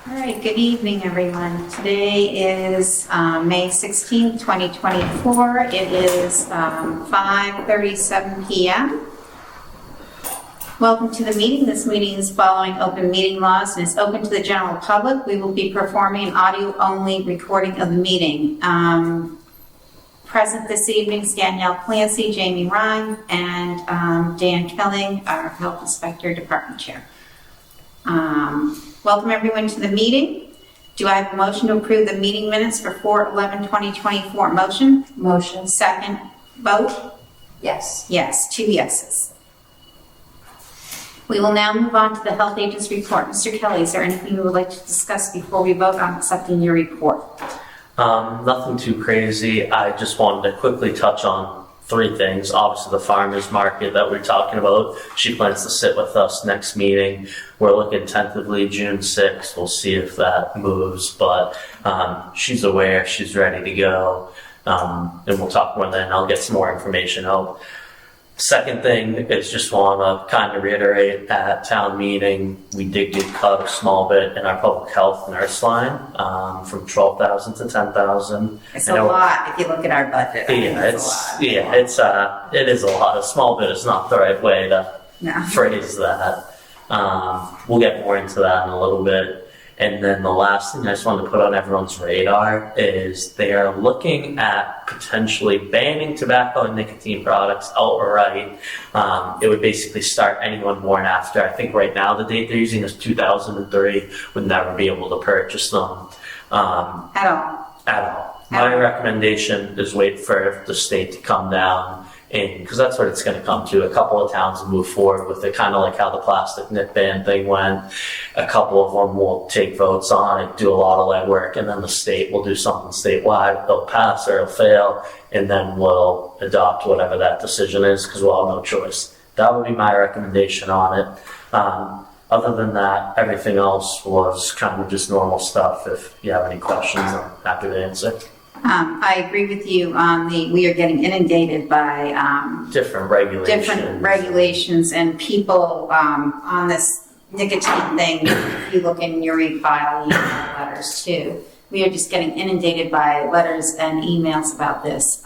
All right, good evening, everyone. Today is May 16th, 2024. It is 5:37 p.m. Welcome to the meeting. This meeting is following open meeting laws and is open to the general public. We will be performing an audio-only recording of the meeting. Present this evening is Danielle Clancy, Jamie Ryan, and Dan Killing, our Health Inspector Department Chair. Welcome everyone to the meeting. Do I have a motion to approve the meeting minutes for 4/11/2024? Motion? Motion. Second. Vote? Yes. Yes, 2 yeses. We will now move on to the health agent's report. Mr. Kelly, is there anything you would like to discuss before we vote on accepting your report? Nothing too crazy. I just wanted to quickly touch on 3 things. Obviously, the farmers market that we're talking about. She plans to sit with us next meeting. We're looking tentatively June 6th. We'll see if that moves, but she's aware, she's ready to go. And we'll talk more then. I'll get some more information out. Second thing is just want to kind of reiterate at town meeting, we did get cut a small bit in our public health nurse line from 12,000 to 10,000. It's a lot if you look at our budget. It is a lot. A small bit is not the right way to phrase that. We'll get more into that in a little bit. And then the last thing I just wanted to put on everyone's radar is they are looking at potentially banning tobacco and nicotine products outright. It would basically start anyone born after. I think right now the date they're using is 2003, would never be able to purchase them. At all. My recommendation is wait for the state to come down, because that's what it's going to come to. A couple of towns will move forward with it, kind of like how the plastic nip ban thing went. A couple of them will take votes on it, do a lot of legwork, and then the state will do something statewide. They'll pass or it'll fail, and then we'll adopt whatever that decision is, because we'll have no choice. That would be my recommendation on it. Other than that, everything else was kind of just normal stuff. If you have any questions, I'm happy to answer. I agree with you on we are getting inundated by different regulations and people on this nicotine thing. If you look in your e-file, you have letters too. We are just getting inundated by letters and emails about this,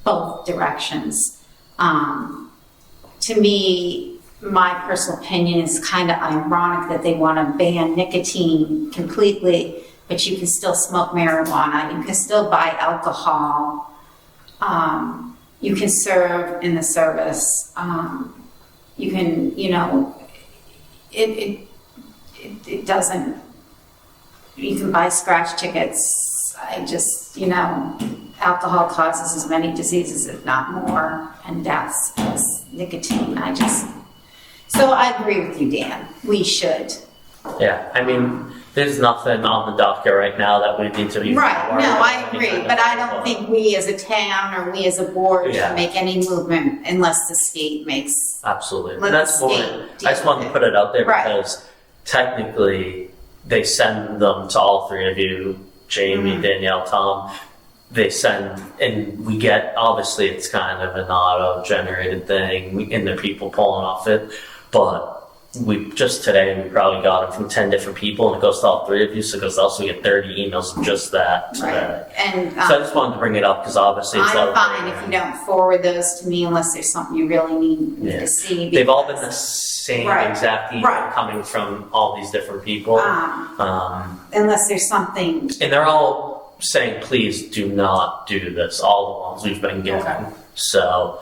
both directions. To me, my personal opinion is kind of ironic that they want to ban nicotine completely, but you can still smoke marijuana, you can still buy alcohol, you can serve in the service, you can, it doesn't, you can buy scratch tickets. Alcohol causes as many diseases, if not more, and deaths as nicotine. So I agree with you, Dan, we should. Yeah, I mean, there's nothing on the docket right now that we need to be. Right, no, I agree, but I don't think we as a town or we as a board should make any movement unless the state makes. Absolutely. I just wanted to put it out there because technically they send them to all 3 of you, Jamie, Danielle, Tom. They send, and we get, obviously it's kind of an auto-generated thing, and the people pulling off it, but we probably got them from 10 different people, and it goes to all 3 of you, so it goes also get 30 emails of just that today. Right. And so I just wanted to bring it up because obviously it's I'm fine if you don't forward those to me unless there's something you really need to see. They've all been the same exact email coming from all these different people. Unless there's something. And they're all saying, please do not do this, all the ones we've been given. Okay. So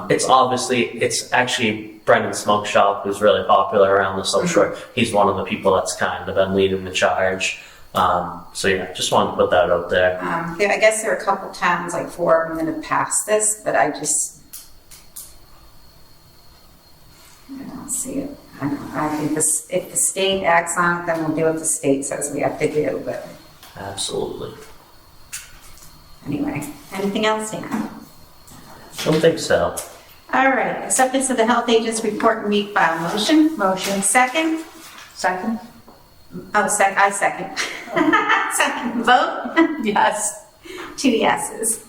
it's actually Brendan Smoke Shop, who's really popular around the South Shore. He's one of the people that's kind of been leading the charge. Just wanted to put that out there. I guess there are a couple towns, like 4 of them, that have passed this, but I don't see it. I think if the state acts on it, then we'll do what the state says we have to do. But absolutely. Anyway, anything else, Dan? Don't think so. All right. Acceptance of the health agent's report and meet file. Motion? Motion. Second? Second. I second. Second. Vote? Yes. 2 yeses.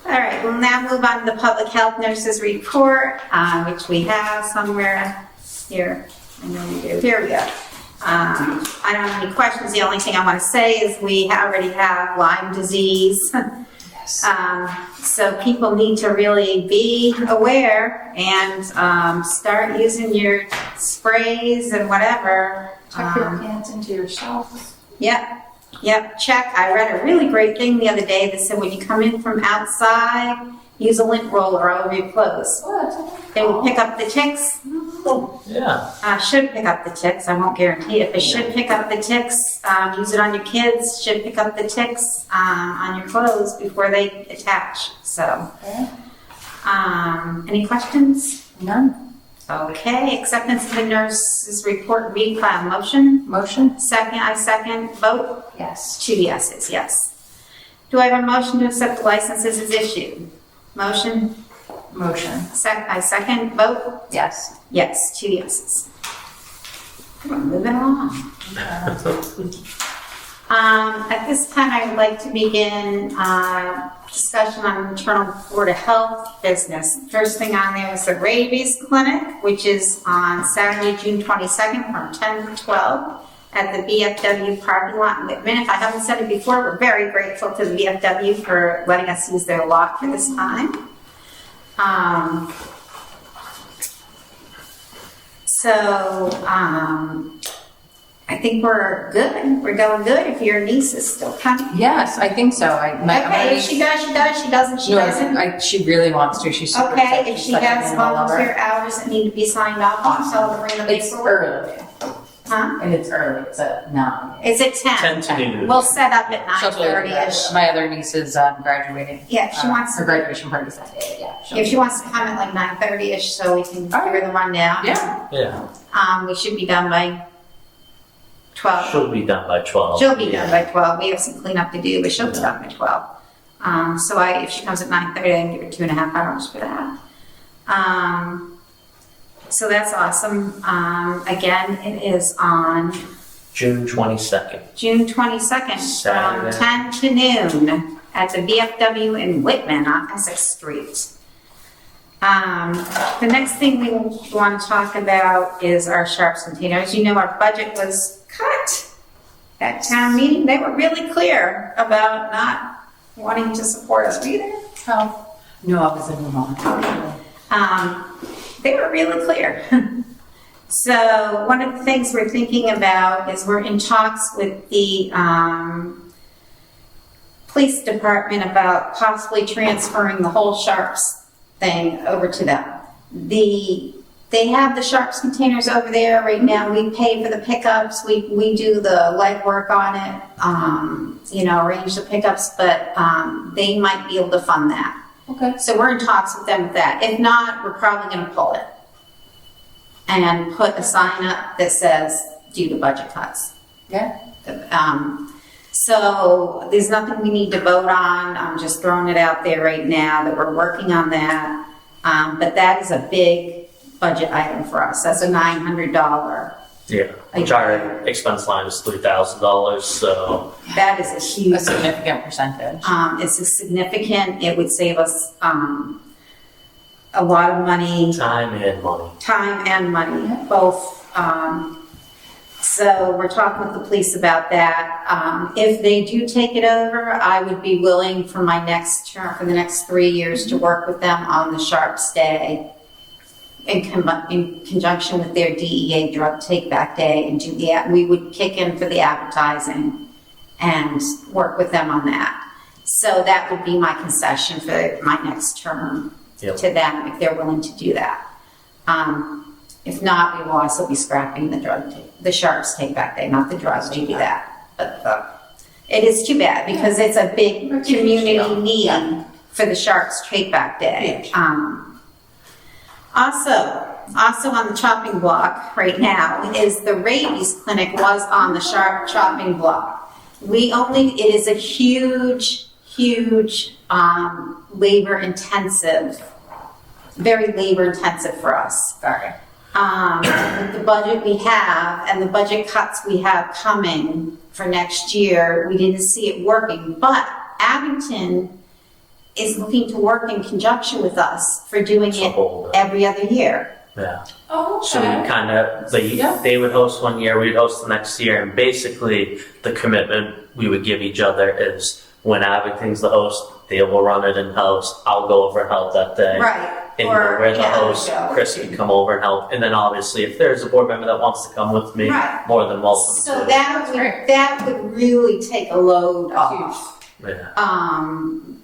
All right. We'll now move on to the public health nurse's report, which we have somewhere here. I know we do. Here we go. I don't have any questions. The only thing I want to say is we already have Lyme disease. Yes. So people need to really be aware and start using your sprays and whatever. Tuck your hands into yourself. Yep, check. I read a really great thing the other day that said when you come in from outside, use a lint roller over your clothes. They will pick up the ticks. Yeah. Should pick up the ticks. I won't guarantee it, but should pick up the ticks. Use it on your kids. Should pick up the ticks on your clothes before they attach. So, any questions? None. Okay. Acceptance of the nurse's report. Read file. Motion. Motion? Second. I second. Vote. Yes. 2 yeses. Yes. Do I have a motion to accept the licenses as issued? Motion. Motion? I second. Vote. Yes. Yes. 2 yeses. We're moving along. At this time, I would like to begin discussion on internal Board of Health business. First thing on there was the rabies clinic, which is on Saturday, June 22nd from 10 to 12 at the BFW parking lot in Whitman. If I haven't said it before, we're very grateful to the BFW for letting us use their lot for this time. I think we're good. We're going good. If your niece is still coming. Yes, I think so. Okay, if she does, she does. She doesn't, she doesn't. She really wants to. She's super Okay, excited. if she She's such a has animal lover. volunteer hours that need to be signed off on, tell her to bring the It's paperwork. early. Huh? And it's early. It's at 9. Is it 10? 10 to noon. We'll set up at She'll totally do that. 9:30ish. My other niece is graduating. Yeah, if she wants her to, graduation party's that day. Yeah. if she wants to come at like 9:30ish so we can give her the rundown. Yeah. Yeah. We should be done by 12. She'll be done by 12. She'll be done by 12. We have some cleanup to do, but she'll be done by 12. If she comes at 9:30, I can give her 2.5 hours for that. So that's awesome. Again, it is on June 22nd. June 22nd Saturday. from 10 to noon at the BFW in Whitman on Essex Street. The next thing we want to talk about is our sharps container. As you know, our budget was cut at town meeting. They were really clear about not wanting to support us either. Oh. No, I was in Vermont. They were really clear. So one of the things we're thinking about is we're in talks with the police department about possibly transferring the whole sharps thing over to them. They have the sharps containers over there right now. We pay for the pickups. We do the legwork on it, arrange the pickups, but they might be able to fund that. Okay. So we're in talks with them with that. If not, we're probably going to pull it and put a sign up that says due to budget cuts. Yeah. So there's nothing we need to vote on. I'm just throwing it out there right now that we're working on that. But that is a big budget item for us. That's a $900. Yeah. Which our expense line is $3,000, so. That is a huge. A significant percentage. It's a significant. It would save us a lot of money. Time and money. Both. So we're talking with the police about that. If they do take it over, I would be willing for my next term, for the next 3 years, to work with them on the Sharps Day in conjunction with their DEA drug take back day, and we would kick in for the advertising and work with them on that. So that would be my concession for my next term to them if they're willing to do that. If not, we will also be scrapping the Sharps take back day, not the drugs, maybe that. But it is too bad because it's a big community need for the Sharps take back day. Also on the chopping block right now is the rabies clinic was on the chopping block. It is a huge labor intensive, very labor intensive for us. Sorry. With the budget we have and the budget cuts we have coming for next year, we didn't see it working, but Abington is looking to work in conjunction with us for doing it every other year. Yeah. Oh, So we kind of, they would host one year, we'd host the next year, and basically the commitment we would give each other is when Abington's the host, they will run it in-house, I'll go over and help that day. Right. And Or, we're the yeah, host, Chris can come over and help, and then obviously if there's a board member that wants to come with me, Right. more than welcome to. So that would really take a load off, Yeah.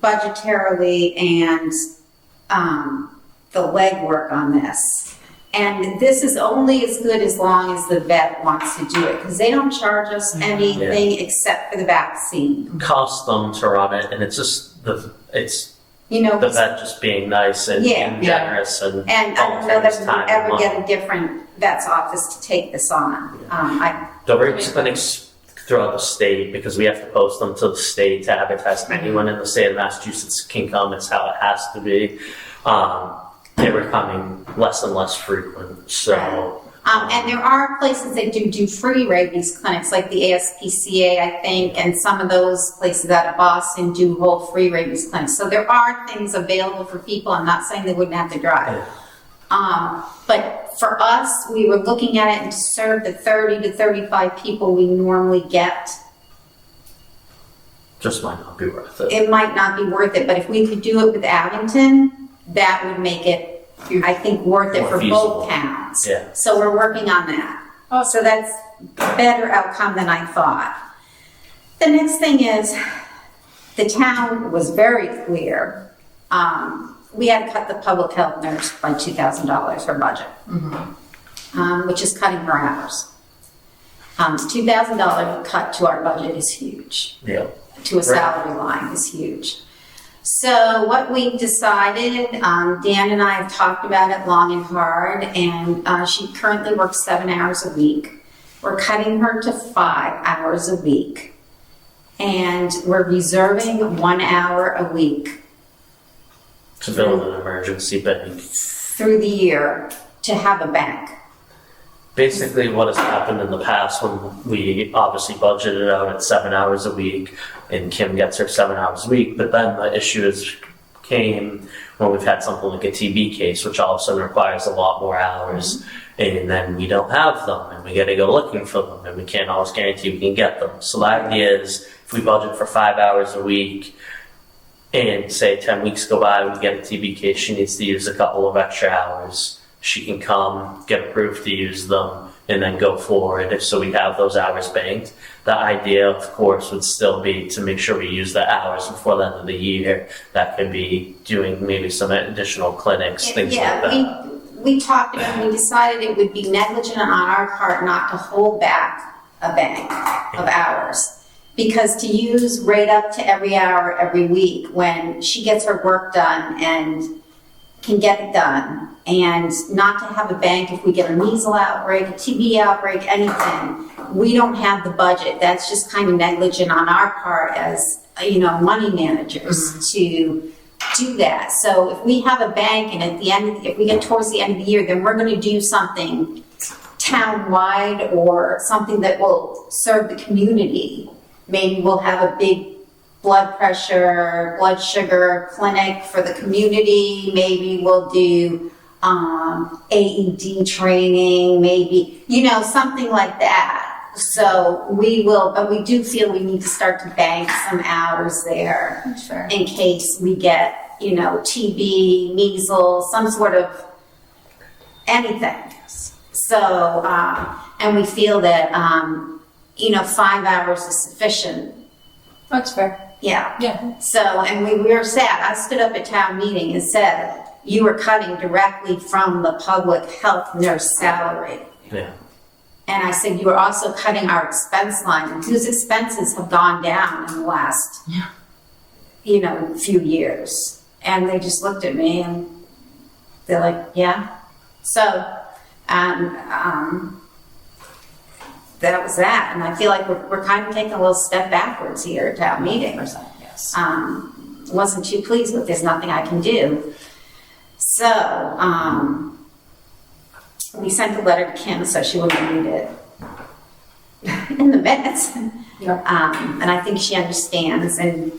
budgetarily and, the legwork on this. And this is only as good as long as the vet wants to do it, because they don't charge us anything except for the vaccine. Cost them to run it, and it's just it's You know, the vet just being nice and, Yeah. and generous and and I don't know volunteering his that time we and ever money. get a different vet's office to take this on. The rabies clinics throughout the state, because we have to post them to the state to advertise. Anyone in the state of Massachusetts can come. It's how it has to be. They're becoming less and less frequent. So, And there are places that do free rabies clinics, like the ASPCA, I think, and some of those places out of Boston do whole free rabies clinics. So there are things available for people. I'm not saying they wouldn't have to drive. But for us, we were looking at it and to serve the 30 to 35 people we normally get, just might not be worth it. it might not be worth it. But if we could do it with Abington, that would make it, I think, worth it More for feasible. both towns. Yeah. So we're working on that. So that's a better outcome than I thought. The next thing is, the town was very clear. We had to cut the public health nurse by $2,000 her budget, which is cutting her hours. $2,000 cut to our budget is huge. Yeah. To a salary line is huge. So what we decided, Dan and I have talked about it long and hard, and she currently works 7 hours a week. We're cutting her to 5 hours a week, and we're reserving 1 hour a week To build an emergency bank. through the year to have a bank. Basically, what has happened in the past when we obviously budgeted out at 7 hours a week, and Kim gets her 7 hours a week, but then the issues came when we've had something like a TB case, which all of a sudden requires a lot more hours, and then we don't have them, and we got to go looking for them, and we can't always guarantee we can get them. So the idea is, if we budget for 5 hours a week, and say 10 weeks go by, we get a TB case, she needs to use a couple of extra hours. She can come, get approved to use them, and then go forward. So we have those hours banked. The idea, of course, would still be to make sure we use the hours before the end of the year. That could be doing maybe some additional clinics, things like that. We talked about it, we decided it would be negligent on our part not to hold back a bank of hours. Because to use right up to every hour every week when she gets her work done and can get it done, and not to have a bank if we get a measles outbreak, a TB outbreak, anything, we don't have the budget. That's just kind of negligent on our part as, money managers to do that. So if we have a bank and at the end, if we get towards the end of the year, then we're going to do something town-wide or something that will serve the community. Maybe we'll have a big blood pressure, blood sugar clinic for the community. Maybe we'll do AED training, maybe, something like that. So we will, but we do feel we need to start to bank some hours there in case we get, TB, measles, some sort of anything. So, and we feel that, 5 hours is sufficient. That's fair. Yeah. Yeah. So, and we were sad. I stood up at town meeting and said, you were cutting directly from the public health nurse salary. Yeah. And I said, you were also cutting our expense line, and whose expenses have gone down in the last, few years. And they just looked at me and they're like, yeah. So, that was that. And I feel like we're kind of taking a little step backwards here at town meeting. Yes. Wasn't too pleased with, there's nothing I can do. So, we sent a letter to Kim so she wouldn't read it in the minutes. Yep. And I think she understands, and,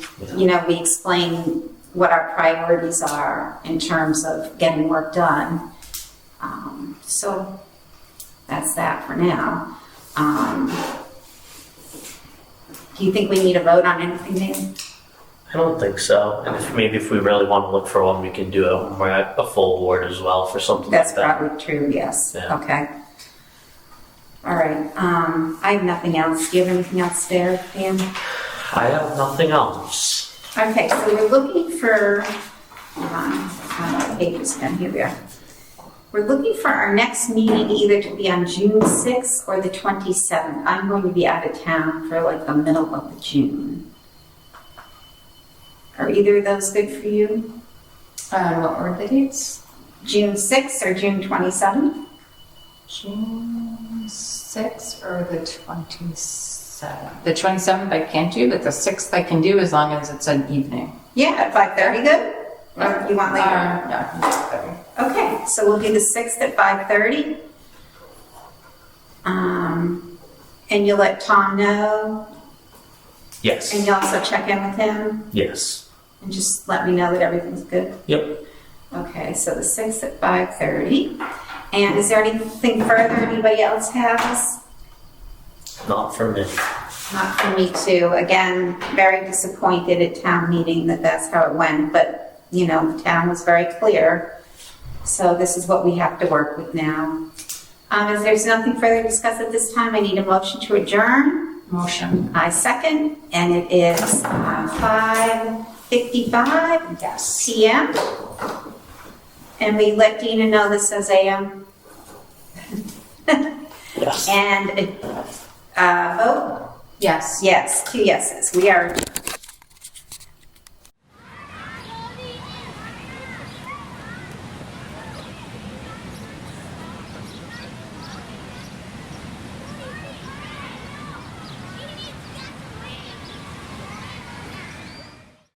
we explain what our priorities are in terms of getting work done. So that's that for now. Do you think we need a vote on anything, Dan? I don't think so. And if we really want to look for one, we can do it when we're at a full board as well for something That's like that. probably true, yes. Yeah. Okay. All right, I have nothing else. Do you have anything else there, Dan? I have nothing else. Okay, so we're looking for, hold on, pages again, here we are. We're looking for our next meeting either to be on June 6th or the 27th. I'm going to be out of town for like the middle of June. Are either of those good for you? What were the dates? June 6th or June 27th? June 6th or the 27th? The 27th I can't do, but the 6th I can do as long as it's an evening. Yeah, at 5:30 good? Or you want later? No, I can do 5:30. Okay, so we'll do the 6th at 5:30. And you'll let Tom know, Yes. and you'll also check in with him, Yes. and just let me know that everything's good. Yep. Okay, so the 6th at 5:30. And is there anything further anybody else has? Not for me. Not for me too. Again, very disappointed at town meeting that that's how it went, but, you know, the town was very clear. So this is what we have to work with now. If there's nothing further to discuss at this time, I need a motion to adjourn. Motion. I second, and it is 5:55 Yes. PM. And we let Dina know this says AM. Yes. And vote? Yes. Yes, 2 yeses. We are